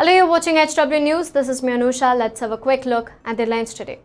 Hello, you're watching HW News. This is me Anusha. Let's have a quick look at the headlines today.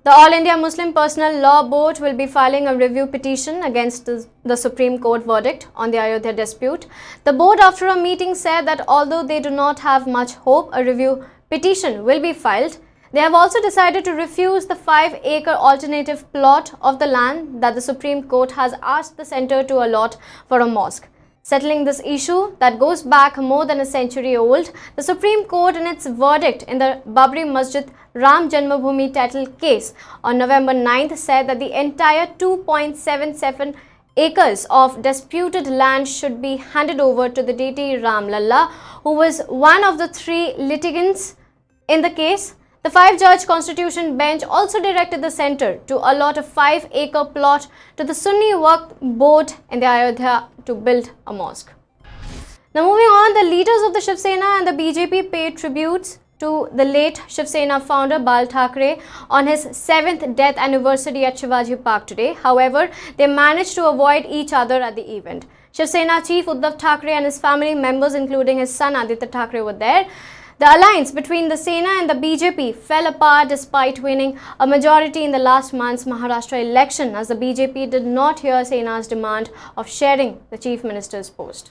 The All India Muslim Personal Law Board will be filing a review petition against the Supreme Court verdict on the Ayodhya dispute. The board, after a meeting, said that although they do not have much hope a review petition will be filed, they have also decided to refuse the 5-acre alternative plot of the land that the Supreme Court has asked the centre to allot for a mosque. Settling this issue that goes back more than a century old, the Supreme Court, in its verdict in the Babri Masjid Ram Janmabhoomi title case on November 9th, said that the entire 2.77 acres of disputed land should be handed over to the deity Ram Lalla, who was one of the 3 litigants in the case. The 5-judge Constitution bench also directed the centre to allot a 5-acre plot to the Sunni Waqf Board in the Ayodhya to build a mosque. Now moving on, the leaders of the Shiv Sena and the BJP paid tributes to the late Shiv Sena founder Bal Thackeray on his 7th death anniversary at Shivaji Park today. However, they managed to avoid each other at the event. Shiv Sena chief Uddhav Thackeray and his family members, including his son Aditya Thackeray, were there. The alliance between the Sena and the BJP fell apart despite winning a majority in the last month's Maharashtra election, as the BJP did not hear Sena's demand of sharing the chief minister's post.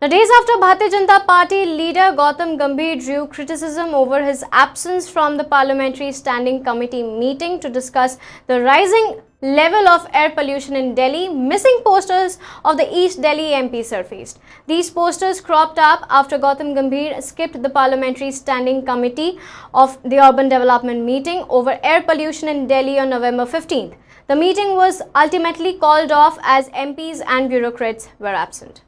Now, days after Bharatiya Janata Party leader Gautham Gumby drew criticism over his absence from the Parliamentary Standing Committee meeting to discuss the rising level of air pollution in Delhi, missing posters of the East Delhi MP surfaced. These posters cropped up after Gautham Gambhir skipped the Parliamentary Standing Committee of the Urban Development meeting over air pollution in Delhi on November 15th. The meeting was ultimately called off as MPs and bureaucrats were absent.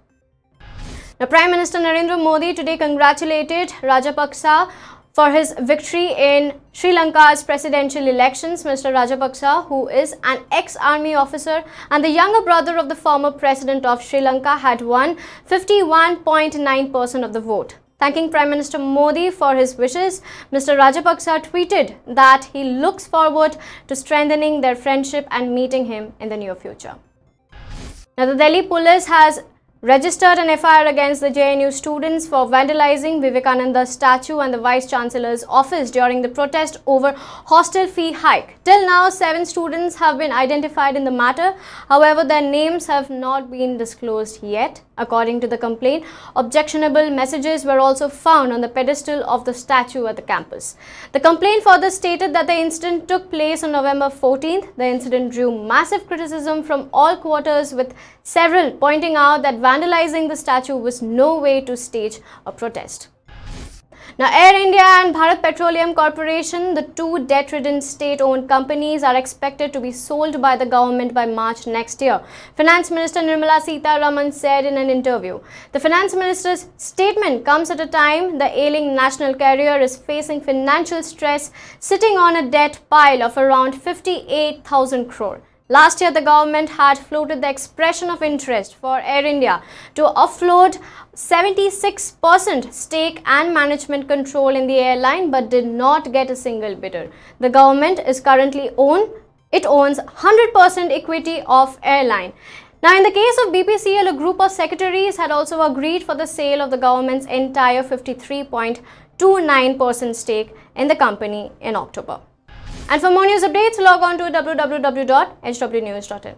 Now, Prime Minister Narendra Modi today congratulated Rajapakse for his victory in Sri Lanka's presidential elections. Mr. Rajapakse, who is an ex-army officer and the younger brother of the former president of Sri Lanka, had won 51.9% of the vote. Thanking Prime Minister Modi for his wishes, Mr. Rajapakse tweeted that he looks forward to strengthening their friendship and meeting him in the near future. Now, the Delhi police has registered an FIR against the JNU students for vandalizing Vivekananda's statue and the Vice-Chancellor's office during the protest over hostel fee hike. Till now, 7 students have been identified in the matter. However, their names have not been disclosed yet. According to the complaint, objectionable messages were also found on the pedestal of the statue at the campus. The complaint further stated that the incident took place on November 14th. The incident drew massive criticism from all quarters, with several pointing out that vandalizing the statue was no way to stage a protest. Now, Air India and Bharat Petroleum Corporation, the 2 debt-ridden state-owned companies, are expected to be sold by the government by March next year, Finance Minister Nirmala Sitharaman said in an interview. The Finance Minister's statement comes at a time the ailing national carrier is facing financial stress, sitting on a debt pile of around 58,000 crore. Last year, the government had floated the expression of interest for Air India to offload 76% stake and management control in the airline, but did not get a single bidder. The government is currently owns 100% equity of airline. Now, in the case of BPCL, a group of secretaries had also agreed for the sale of the government's entire 53.29% stake in the company in October. And for more news updates, log on to www.hwnews.in.